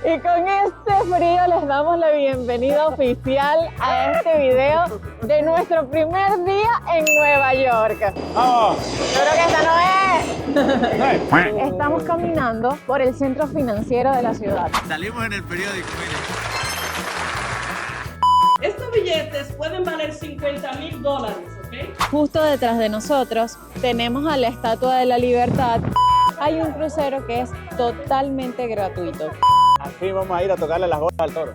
Y con este frío les damos la bienvenida oficial a este video de nuestro primer día en Nueva York. ¡Vamos! Yo creo que esta no es. Estamos caminando por el centro financiero de la ciudad. Salimos en el periódico, miren. Estos billetes pueden valer $50,000, ¿ok? Justo detrás de nosotros tenemos a la Estatua de la Libertad. Hay un crucero que es totalmente gratuito. Así vamos a ir a tocarle las bolas al toro.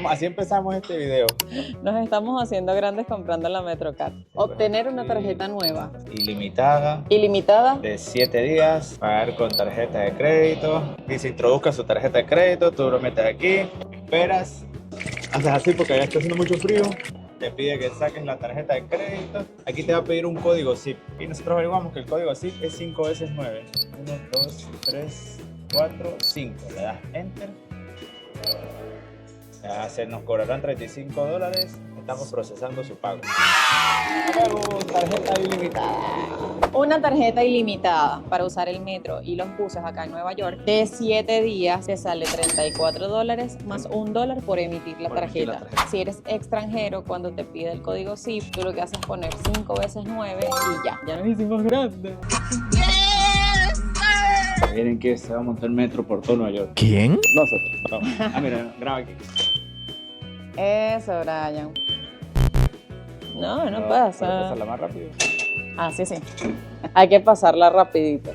Así empezamos este video. Nos estamos haciendo grandes comprando la Metrocard. Obtener una tarjeta nueva. Ilimitada. Ilimitada. De 7 días, pagar con tarjeta de crédito. Y si introduzcas su tarjeta de crédito, tú lo metes aquí, esperas, haces así porque ya está haciendo mucho frío. Te pide que saques la tarjeta de crédito. Aquí te va a pedir un código zip. Y nosotros averiguamos que el código zip es 5 veces 9. 1, 2, 3, 4, 5. Le das Enter. Se nos cobrarán $35. Estamos procesando su pago. Luego, tarjeta ilimitada. Una tarjeta ilimitada para usar el metro y los buses acá en Nueva York de 7 días te sale $34 más $1 por emitir la tarjeta. Si eres extranjero, cuando te pide el código ZIP, tú lo que haces es poner 5 veces 9 y ya. Ya nos hicimos grandes. Miren que se va a montar el metro por todo Nueva York. ¿Quién? Nosotros. Vamos. Mira, graba aquí. Eso, Brian. No pasa. Para pasarla más rápido. Ah, sí. Hay que pasarla rapidito.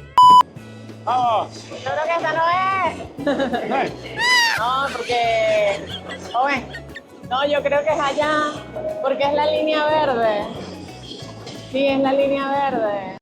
¡Vamos! Yo creo que esta no es. No, porque... Joven. No, yo creo que es allá. Porque es la línea verde. Sí, es la línea verde.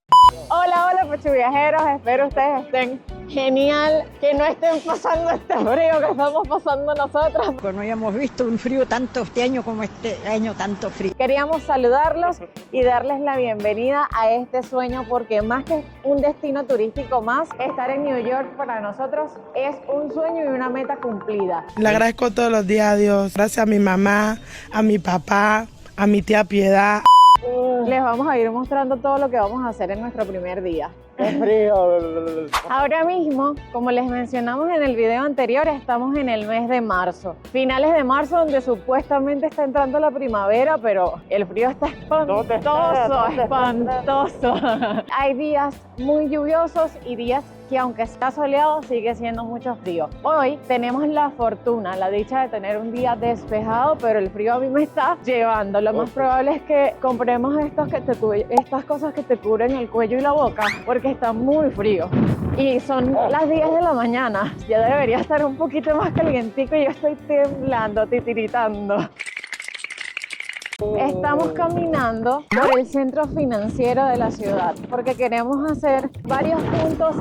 Hola, pechuviajeros. Espero ustedes estén genial. Que no estén pasando este frío que estamos pasando nosotros. No habíamos visto un frío tanto este año como este año tanto frío. Queríamos saludarlos y darles la bienvenida a este sueño porque más que un destino turístico más, estar en New York para nosotros es un sueño y una meta cumplida. Le agradezco todos los días a Dios. Gracias a mi mamá, a mi papá, a mi tía Piedad. Les vamos a ir mostrando todo lo que vamos a hacer en nuestro primer día. ¡Qué frío! Ahora mismo, como les mencionamos en el video anterior, estamos en el mes de marzo. Finales de marzo, donde supuestamente está entrando la primavera, pero el frío está espantoso. Hay días muy lluviosos y días que aunque está soleado, sigue siendo mucho frío. Hoy tenemos la fortuna, la dicha de tener un día despejado, pero el frío a mí me está llevando. Lo más probable es que compremos estas cosas que te cubren el cuello y la boca, porque está muy frío. Y son las 10 de la mañana. Ya debería estar un poquito más calientico y yo estoy temblando, titiritando. Estamos caminando por el centro financiero de la ciudad porque queremos hacer varios puntos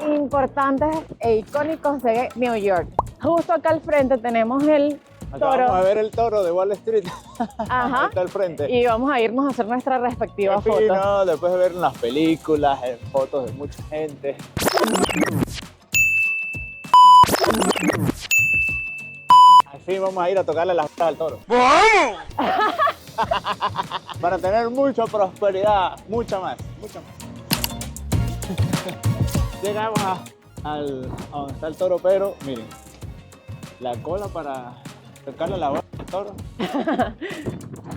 importantes e icónicos de New York. Justo acá al frente tenemos el toro. Vamos a ver el toro de Wall Street. Ajá. Está al frente. Y vamos a irnos a hacer nuestra respectiva Qué foto. fino, después de ver en las películas, en fotos de mucha gente. Así vamos a ir a tocarle las bolas al toro. ¡Vamos! Para tener mucha prosperidad, mucha más. Llegamos a donde está el toro, pero miren, la cola para tocarle la bola al toro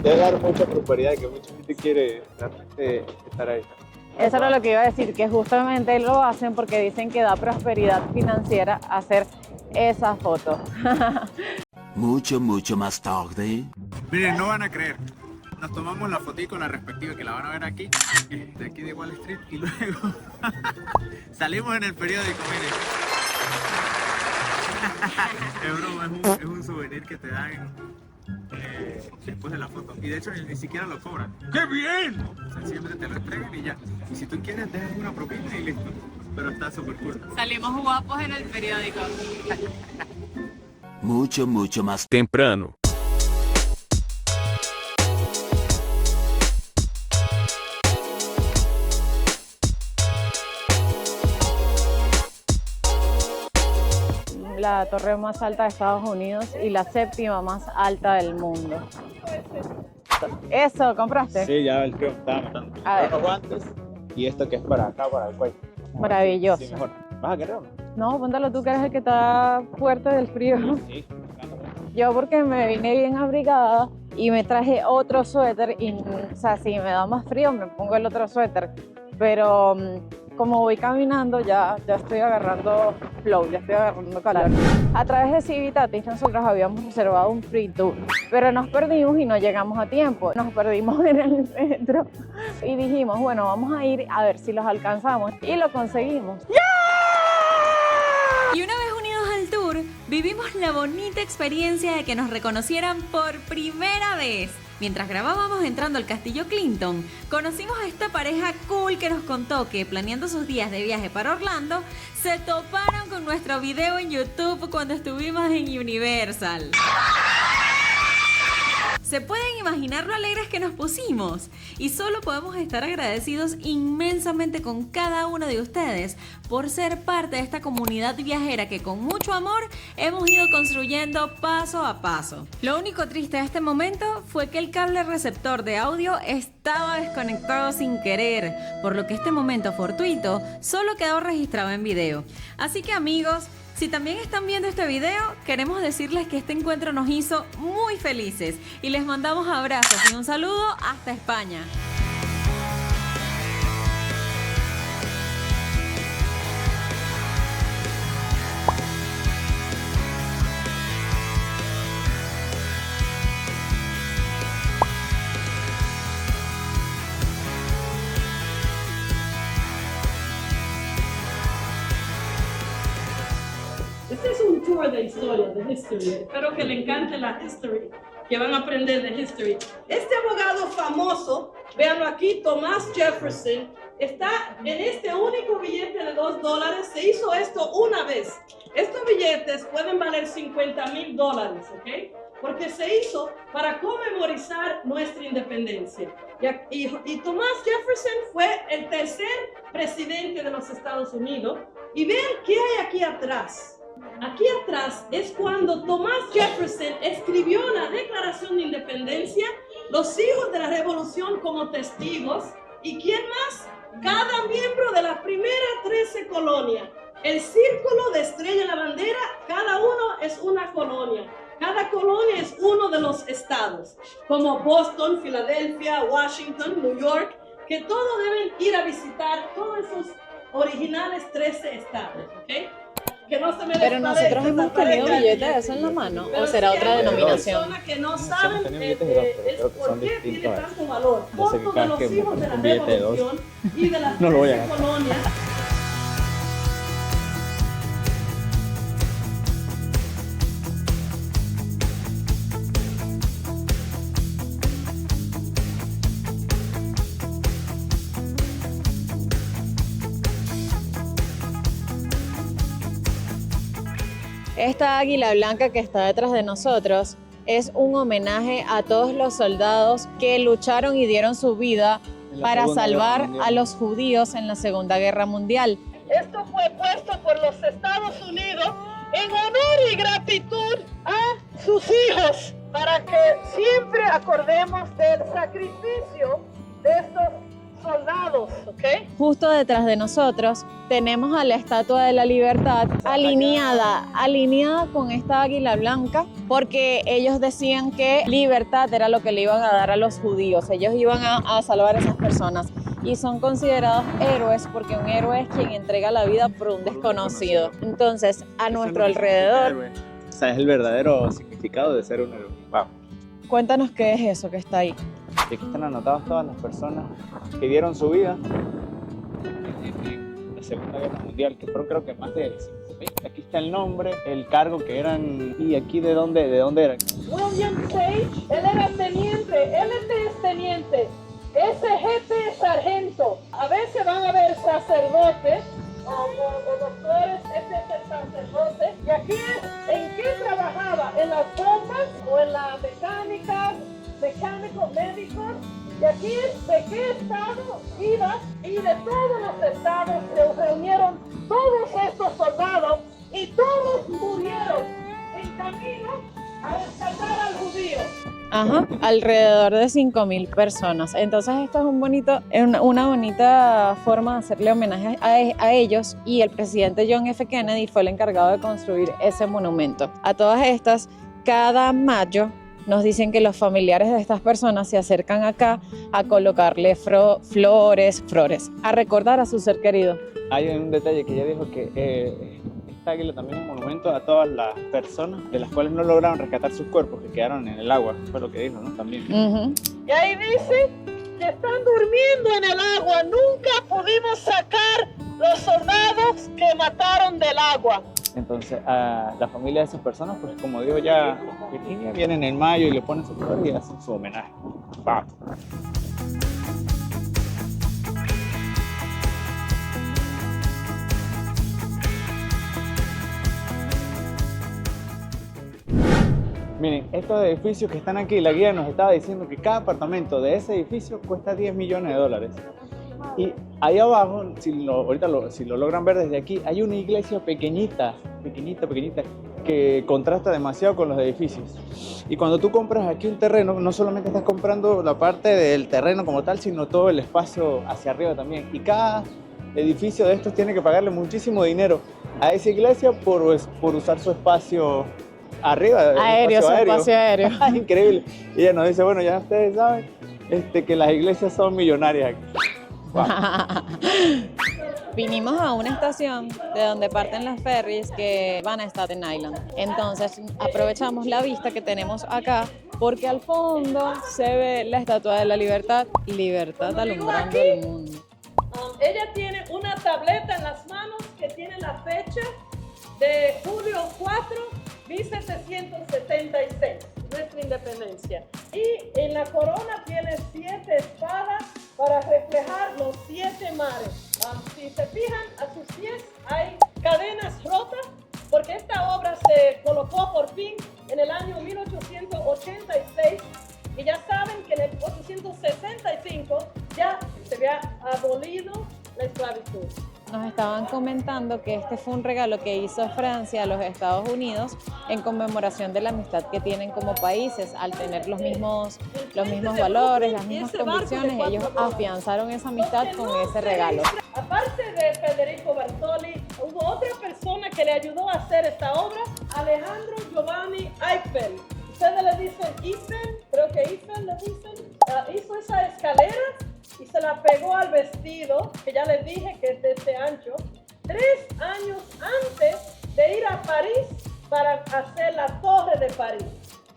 debe dar mucha prosperidad, que mucha gente quiere realmente estar ahí. Eso era lo que iba a decir, que justamente lo hacen porque dicen que da prosperidad financiera hacer esa foto. Mucho más tarde. Miren, no van a creer. Nos tomamos la fotico, la respectiva, que la van a ver aquí, de aquí de Wall Street, y luego salimos en el periódico, miren. Es broma, es un souvenir que te dan después de la foto. Y de hecho ni siquiera lo cobran. ¡Qué bien! Sencillamente te lo entregan y ya. Y si tú quieres, dejas una propina y listo. Pero está súper cool. Salimos guapos en el periódico. Mucho más temprano. La torre más alta de Estados Unidos y la séptima más alta del mundo. esto. Eso, ¿compraste? Sí, ya el frío me estaba matando. A ver. Los guantes y esto que es para acá, para el cuello. Maravilloso. Sí, mejor. ¿Vas a querer uno? No, póntalo tú que eres el que está fuerte del frío. Sí. Yo porque me vine bien abrigada y me traje otro suéter y, o sea, si me da más frío me pongo el otro suéter. Pero como voy caminando ya estoy agarrando flow, ya estoy agarrando calor. A través de Civitatis nosotros habíamos reservado un free tour, pero nos perdimos y no llegamos a tiempo. Nos perdimos en el centro y dijimos, bueno, vamos a ir a ver si los alcanzamos y lo conseguimos. Y una vez unidos al tour, vivimos la bonita experiencia de que nos reconocieran por primera vez. Mientras grabábamos entrando al Castillo Clinton, conocimos a esta pareja cool que nos contó que, planeando sus días de viaje para Orlando, se toparon con nuestro video en YouTube cuando estuvimos en Universal. Se pueden imaginar lo alegres que nos pusimos y solo podemos estar agradecidos inmensamente con cada uno de ustedes por ser parte de esta comunidad viajera que con mucho amor hemos ido construyendo paso a paso. Lo único triste de este momento fue que el cable receptor de audio estaba desconectado sin querer, por lo que este momento fortuito solo quedó registrado en video. Así que amigos, si también están viendo este video, queremos decirles que este encuentro nos hizo muy felices y les mandamos abrazos y un saludo hasta España. Este es un tour de historia, de history. Espero que le encante la history, que van a aprender de history. Este abogado famoso, véanlo aquí, Thomas Jefferson, está en este único billete de $2. Se hizo esto una vez. Estos billetes pueden valer $50,000, ¿ok? Porque se hizo para conmemorizar nuestra independencia. Y Thomas Jefferson fue el tercer presidente de los Estados Unidos. Y vean qué hay aquí atrás. Aquí atrás es cuando Thomas Jefferson escribió la Declaración de Independencia, los hijos de la Revolución como testigos, y ¿quién más? Cada miembro de las primeras 13 colonias. El círculo de estrella en la bandera, cada uno es una colonia. Cada colonia es uno de los estados, como Boston, Filadelfia, Washington, New York, que todos deben ir a visitar todos esos originales 13 estados, ¿ok? Que no se me Pero nosotros hemos tenido billetes de eso en la mano, ¿o será otra denominación? Personas que no saben billetes de dos, pero es creo que por son qué tiene distintos. tanto valor. Yo sé que Fotos cada de los vez que hijos de la un billete de dos, Revolución y de las no lo voy a 13 gastar. colonias. Esta águila blanca que está detrás de nosotros es un homenaje a todos los soldados que lucharon y dieron su vida para salvar a los judíos en la Segunda Guerra Mundial. Esto fue puesto por los Estados Unidos en honor y gratitud a sus hijos, para que siempre acordemos del sacrificio de estos soldados, ¿ok? Justo detrás de nosotros tenemos a la Estatua de la Libertad alineada con esta águila blanca, porque ellos decían que libertad era lo que le iban a dar a los judíos, ellos iban a salvar a esas personas y son considerados héroes porque un héroe es quien entrega la vida por un desconocido. Entonces, a nuestro alrededor, O sea, es el verdadero significado de ser un héroe. Wow. cuéntanos qué es eso que está ahí. Y aquí están anotadas todas las personas que dieron su vida en la Segunda Guerra Mundial, que fueron creo que más de 5.000. Aquí está el nombre, el cargo que eran, y aquí de dónde eran. William Sage, él era teniente, LT es teniente, SGT es sargento. A veces van a ver sacerdotes o doctores, este es el sacerdote. Y aquí es en qué trabajaba, en las bombas o en la mecánica, mecánicos, médicos. Y aquí es de qué estado iba, y de todos los estados se reunieron todos estos soldados y todos murieron en camino a rescatar al judío. Ajá, alrededor de 5.000 personas. Entonces esto es una bonita forma de hacerle homenaje a ellos, y el presidente John F. Kennedy fue el encargado de construir ese monumento. A todas estas, cada mayo nos dicen que los familiares de estas personas se acercan acá a colocarle flores, a recordar a su ser querido. Hay un detalle que ella dijo que esta águila también es un monumento a todas las personas de las cuales no lograron rescatar sus cuerpos, que quedaron en el agua. Fue lo que dijo, ¿no? También. Y ahí dice que están durmiendo en el agua. Nunca pudimos sacar los soldados que mataron del agua. Entonces, a la familia de esas personas, pues como dijo ya Virginia, vienen en mayo y le ponen su flor y hacen su homenaje. ¡Pam! Miren, estos edificios que están aquí, la guía nos estaba diciendo que cada apartamento de ese edificio cuesta $10 millones. Y ahí abajo, si lo logran ver desde aquí, hay una iglesia pequeñita, que contrasta demasiado con los edificios. Y cuando tú compras aquí un terreno, no solamente estás comprando la parte del terreno como tal, sino todo el espacio hacia arriba también. Y cada edificio de estos tiene que pagarle muchísimo dinero a esa iglesia por usar su espacio arriba. Espacio aéreo. Increíble. Y ella nos dice, bueno, ya ustedes saben que las iglesias son millonarias aquí. Wow. Vinimos a una estación de donde parten las ferries que van a Staten Island. Entonces aprovechamos la vista que tenemos acá, porque al fondo se ve la Estatua de la Libertad alumbrando el mundo. Ella tiene una tableta en las manos que tiene la fecha de julio 4, 1776, nuestra independencia. Y en la corona tiene 7 espadas para reflejar los 7 mares. Si se fijan, a sus pies hay cadenas rotas, porque esta obra se colocó por fin en el año 1886, y ya saben que en el 1865 ya se había abolido la esclavitud. Nos estaban comentando que este fue un regalo que hizo Francia a los Estados Unidos en conmemoración de la amistad que tienen como países. Al tener los mismos valores, las mismas convicciones, ellos afianzaron esa amistad con ese regalo. Aparte de Federico Bartoli, hubo otra persona que le ayudó a hacer esta obra, Alejandro Giovanni Eiffel. Ustedes le dicen Eiffel, creo que Eiffel le dicen. Hizo esa escalera y se la pegó al vestido, que ya les dije que es de este ancho, 3 años antes de ir a París para hacer la Torre de París.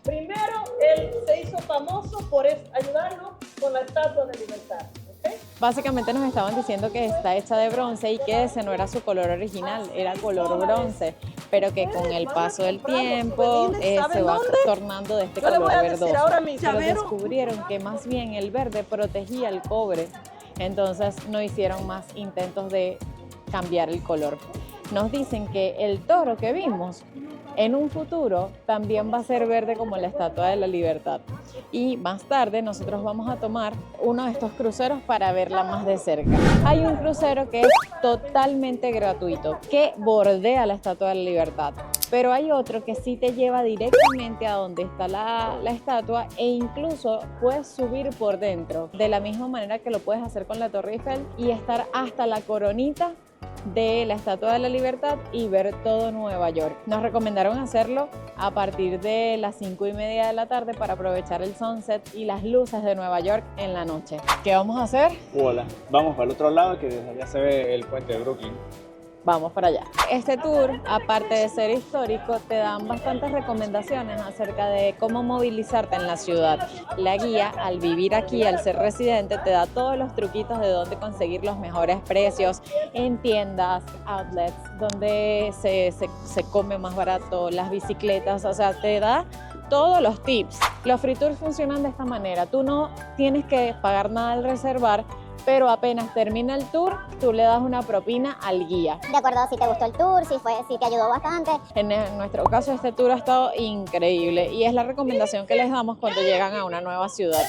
Primero, él se hizo famoso por ayudarnos con la Estatua de Libertad. ¿Okay? Básicamente nos estaban diciendo que está hecha de bronce y que ese no era su color original, era color bronce, pero que con el paso del tiempo se va tornando de este color verdoso. Pero descubrieron que más bien el verde protegía el cobre, entonces no hicieron más intentos de cambiar el color. Nos dicen que el toro que vimos en un futuro también va a ser verde como la Estatua de la Libertad. Y más tarde nosotros vamos a tomar uno de estos cruceros para verla más de cerca. Hay un crucero que es totalmente gratuito, que bordea la Estatua de la Libertad. Pero hay otro que sí te lleva directamente a donde está la estatua, e incluso puedes subir por dentro, de la misma manera que lo puedes hacer con la Torre Eiffel, y estar hasta la coronita de la Estatua de la Libertad y ver todo Nueva York. Nos recomendaron hacerlo a partir de las 5:30 de la tarde para aprovechar el sunset y las luces de Nueva York en la noche. ¿Qué vamos a hacer? Hola, vamos para el otro lado, que desde allá se ve el puente de Brooklyn. Vamos para allá. Este tour, aparte de ser histórico, te dan bastantes recomendaciones acerca de cómo movilizarte en la ciudad. La guía, al vivir aquí, al ser residente, te da todos los truquitos de dónde conseguir los mejores precios en tiendas, outlets, donde se come más barato, las bicicletas, o sea, te da todos los tips. Los free tours funcionan de esta manera. Tú no tienes que pagar nada al reservar, pero apenas termina el tour, tú le das una propina al guía. De acuerdo a si te gustó el tour, si te ayudó bastante. En nuestro caso, este tour ha estado increíble y es la recomendación que les damos cuando llegan a una nueva ciudad.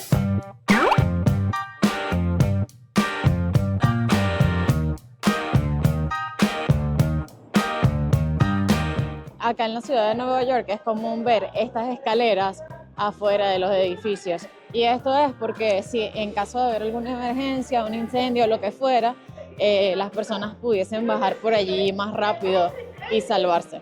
acá en la ciudad de Nueva York es común ver estas escaleras afuera de los edificios. Y esto es porque si en caso de haber alguna emergencia, un incendio o lo que fuera, las personas pudiesen bajar por allí más rápido y salvarse.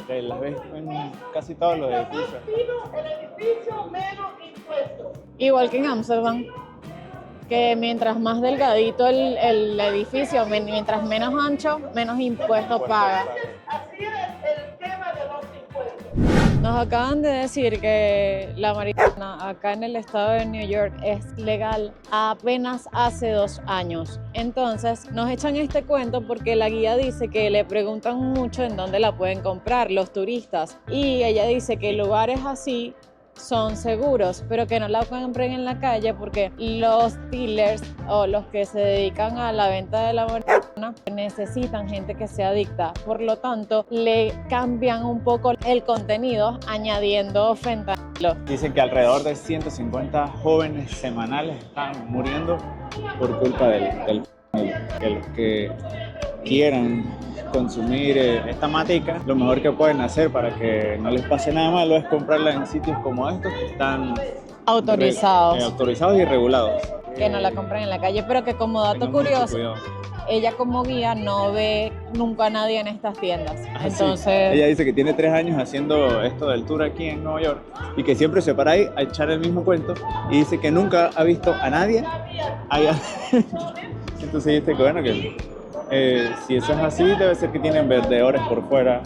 Que las ves en casi todos los edificios. El edificio menos impuestos. Igual que en Ámsterdam, que mientras más delgadito el edificio, mientras menos ancho, menos impuestos paga. Así es el tema de los impuestos. Nos acaban de decir que la marihuana acá en el estado de New York es legal apenas hace 2 años. Entonces nos echan este cuento porque la guía dice que le preguntan mucho en dónde la pueden comprar los turistas. Y ella dice que lugares así son seguros, pero que no la compren en la calle porque los dealers o los que se dedican a la venta de la marihuana necesitan gente que sea adicta. Por lo tanto, le cambian un poco el contenido añadiendo fentanilo. Dicen que alrededor de 150 jóvenes semanales están muriendo por culpa del que los que quieran consumir esta matica, lo mejor que pueden hacer para que no les pase nada malo es comprarla en sitios como estos que están autorizados y regulados. Que no la compren en la calle, pero que como dato curioso, ella como guía no ve nunca a nadie en estas tiendas. Entonces, sí. Ella dice que tiene 3 años haciendo esto del tour aquí en Nueva York y que siempre se para ahí a echar el mismo cuento y dice que nunca ha visto a nadie allá. Entonces dice que bueno, que si eso es así, debe ser que tienen vendedores por fuera,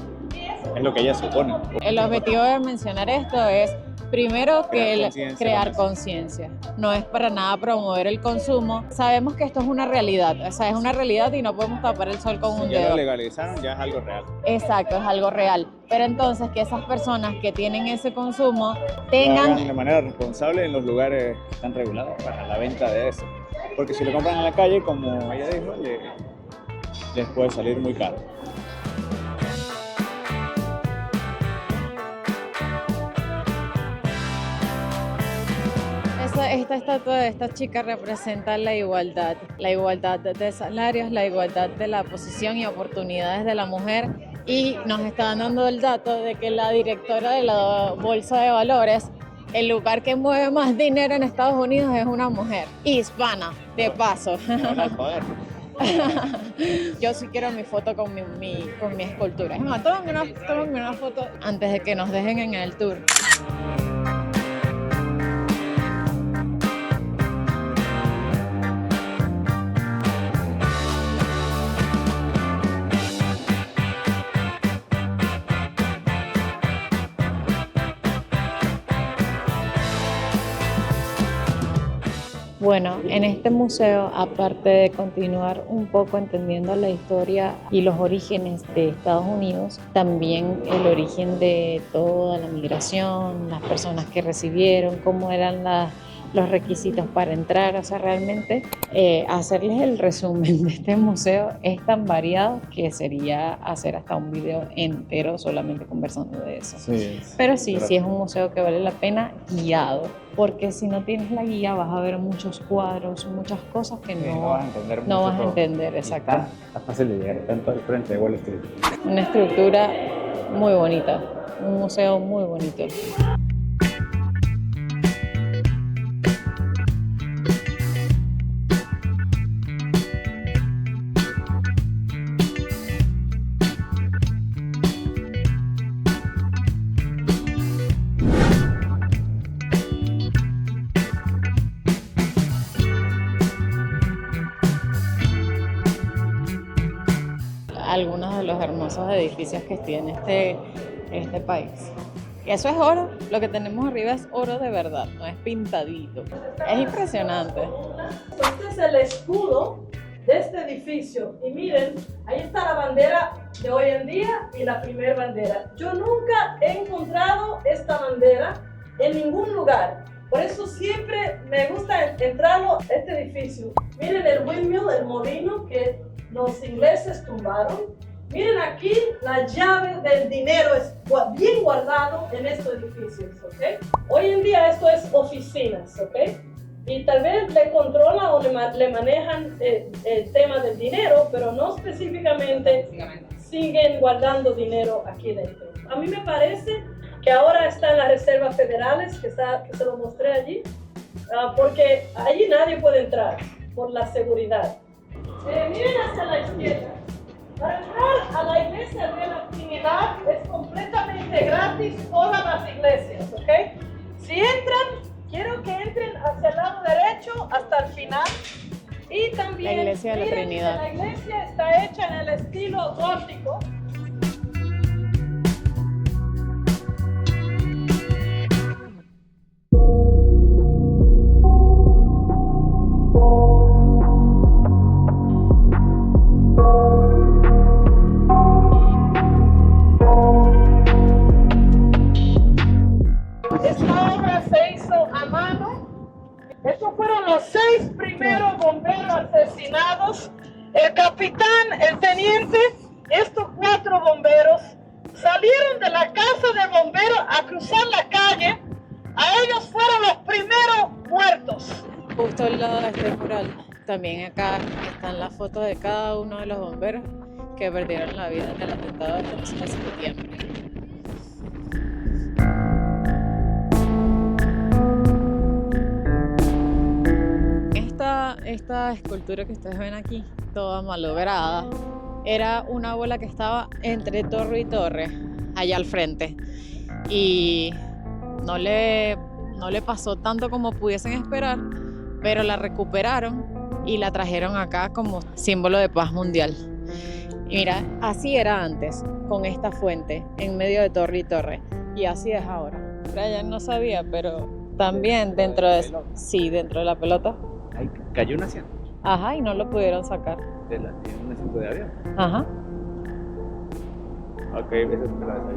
es lo que ella supone. El objetivo de mencionar esto es, primero, crear conciencia. No es para nada promover el consumo. Sabemos que esto es una realidad, o sea, es una realidad y no podemos tapar el sol con un dedo. Ya lo legalizaron, ya es algo real. Exacto, es algo real. Pero entonces que esas personas que tienen ese consumo tengan... de manera responsable en los lugares que están regulados para la venta de eso. Porque si lo compran en la calle, como ella dijo, les puede salir muy caro. Esta estatua de esta chica representa la igualdad de salarios, la igualdad de la posición y oportunidades de la mujer. Y nos están dando el dato de que la directora de la Bolsa de Valores, el lugar que mueve más dinero en Estados Unidos, es una mujer hispana, de paso. Yo sí quiero mi foto con mi escultura. Es más, tómame una foto antes de que nos dejen en el tour. Bueno, en este museo, aparte de continuar un poco entendiendo la historia y los orígenes de Estados Unidos, también el origen de toda la migración, las personas que recibieron, cómo eran los requisitos para entrar. O sea, realmente hacerles el resumen de este museo es tan variado que sería hacer hasta un video entero solamente conversando de eso. Sí, Pero sí es un museo que vale la pena guiado, porque si no tienes la guía vas a ver muchos cuadros, muchas cosas que no vas a entender. Exacto. Está fácil de llegar, tanto al frente de Wall Street. Una estructura muy bonita, un museo muy bonito. Algunos de los hermosos edificios que tiene este país. Y eso es oro, lo que tenemos arriba es oro de verdad, no es pintadito. Es impresionante. Este es el escudo de este edificio y miren, ahí está la bandera de hoy en día y la primera bandera. Yo nunca he encontrado esta bandera en ningún lugar, por eso siempre me gusta entrarlo a este edificio. Miren el windmill, el molino que los ingleses tumbaron. Miren aquí, la llave del dinero es bien guardado en estos edificios, ¿ok? Hoy en día esto es oficinas, ¿ok? Y tal vez le controlan o le manejan el tema del dinero, pero no específicamente siguen guardando dinero aquí dentro. A mí me parece que ahora están las reservas federales, que se lo mostré allí, porque allí nadie puede entrar por la seguridad. Miren hacia la izquierda. Para entrar a la iglesia de la Trinidad es completamente gratis, todas las iglesias, ¿ok? Si entran, quiero que entren hacia el lado derecho hasta el final. Y también La iglesia de la miren Trinidad. que la iglesia está hecha en el estilo gótico. Esta obra se hizo a mano. Estos fueron los 6 primeros bomberos asesinados. El capitán, el teniente, estos 4 bomberos salieron de la casa de bomberos a cruzar la calle. A ellos fueron los primeros muertos. Justo al lado de este mural, también acá están las fotos de cada uno de los bomberos que perdieron la vida en el atentado del 11 de septiembre. Esta escultura que ustedes ven aquí, toda malograda, era una bola que estaba entre torre y torre, allá al frente. Y no le pasó tanto como pudiesen esperar, pero la recuperaron y la trajeron acá como símbolo de paz mundial. Y mira, así era antes, con esta fuente en medio de torre y torre, y así es ahora. Brian no sabía, pero también dentro de la pelota. Ahí cayó un asiento. Ajá, y no lo pudieron sacar. En un asiento de avión. Ajá. Ok, esa es la de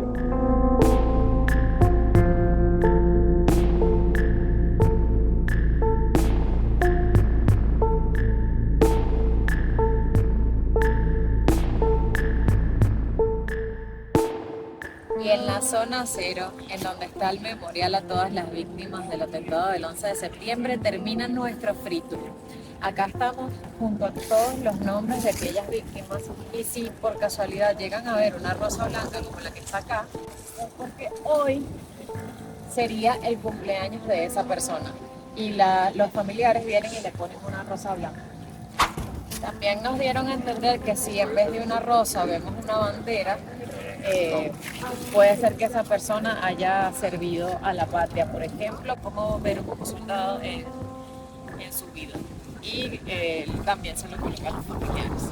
Y en la zona cero, en donde está el memorial a todas las víctimas del atentado del 11 de septiembre, termina nuestro free tour. Acá estamos junto a todos los nombres de aquellas víctimas, y si por casualidad llegan a ver una rosa blanca como la que está acá, es porque hoy sería el cumpleaños de esa persona y los familiares vienen y le ponen una rosa blanca. También nos dieron a entender que si en vez de una rosa vemos una bandera, puede ser que esa persona haya servido a la patria, por ejemplo, como ver un soldado en su vida. Y también se lo colocan los familiares.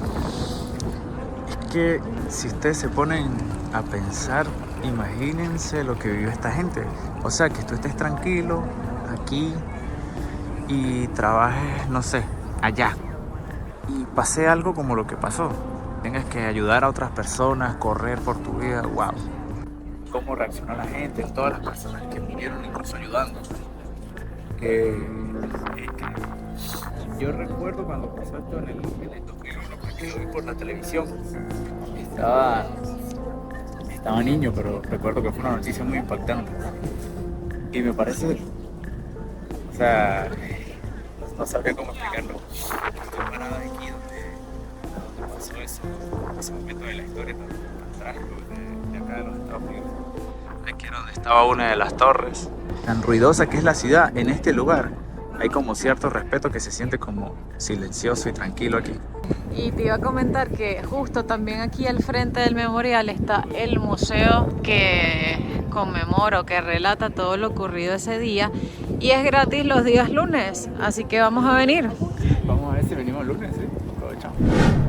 Es que si ustedes se ponen a pensar, imagínense lo que vive esta gente. O sea, que tú estés tranquilo aquí y trabajes, no sé, allá. Y pase algo como lo que pasó. Tengas que ayudar a otras personas, correr por tu vida, wow. Cómo reaccionó la gente, todas las personas que vinieron incluso ayudando. Yo recuerdo cuando pasó esto en el 2001, porque lo vi por la televisión. Estaba niño, pero recuerdo que fue una noticia muy impactante. Y me parece, o sea, no sabría cómo explicarlo. Estoy parada aquí donde pasó ese momento de la historia tan trágico de acá de los Estados Unidos. Aquí era donde estaba una de las torres. Tan ruidosa que es la ciudad, en este lugar hay como cierto respeto que se siente como silencioso y tranquilo aquí. Y te iba a comentar que justo también aquí al frente del memorial está el museo que conmemora o que relata todo lo ocurrido ese día, y es gratis los días lunes, así que vamos a venir. Vamos a ver si venimos lunes, ¿sí? Aprovechamos.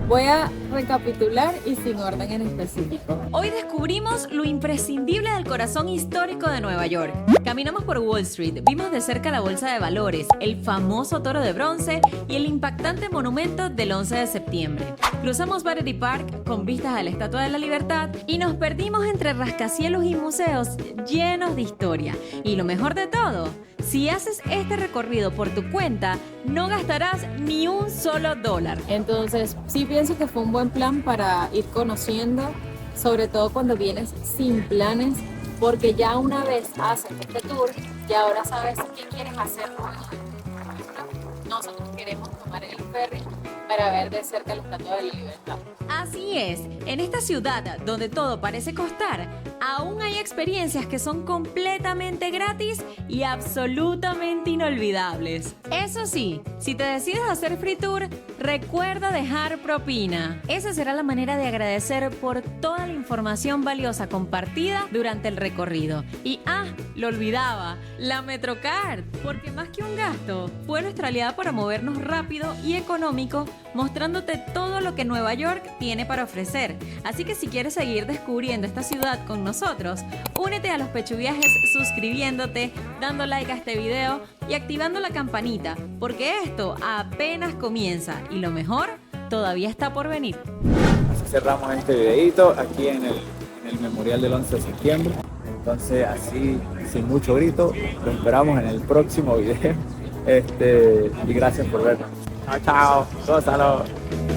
Voy a recapitular y sin orden en específico. Hoy descubrimos lo imprescindible del corazón histórico de Nueva York. Caminamos por Wall Street, vimos de cerca la bolsa de valores, el famoso toro de bronce y el impactante monumento del 11 de septiembre. Cruzamos Battery Park con vistas a la Estatua de la Libertad y nos perdimos entre rascacielos y museos llenos de historia. Y lo mejor de todo, si haces este recorrido por tu cuenta, no gastarás ni un solo dólar. Entonces, sí pienso que fue un buen plan para ir conociendo, sobre todo cuando vienes sin planes, porque ya una vez haces este tour, ya ahora sabes qué quieres hacer luego. Nosotros queremos tomar el ferry para ver de cerca la Estatua de la Libertad. Así es, en esta ciudad donde todo parece costar, aún hay experiencias que son completamente gratis y absolutamente inolvidables. Eso sí, si te decides hacer free tour, recuerda dejar propina. Esa será la manera de agradecer por toda la información valiosa compartida durante el recorrido. Y lo olvidaba, la Metrocard, porque más que un gasto, fue nuestra aliada para movernos rápido y económico, mostrándote todo lo que Nueva York tiene para ofrecer. Así que si quieres seguir descubriendo esta ciudad con nosotros, únete a los Pechuviajes suscribiéndote, dando like a este video y activando la campanita, porque esto apenas comienza y lo mejor todavía está por venir. Así cerramos este videito aquí en el Memorial del 11 de septiembre. Entonces, así, sin mucho grito, lo esperamos en el próximo video. Y gracias por vernos. Chao, chao. Gózalo.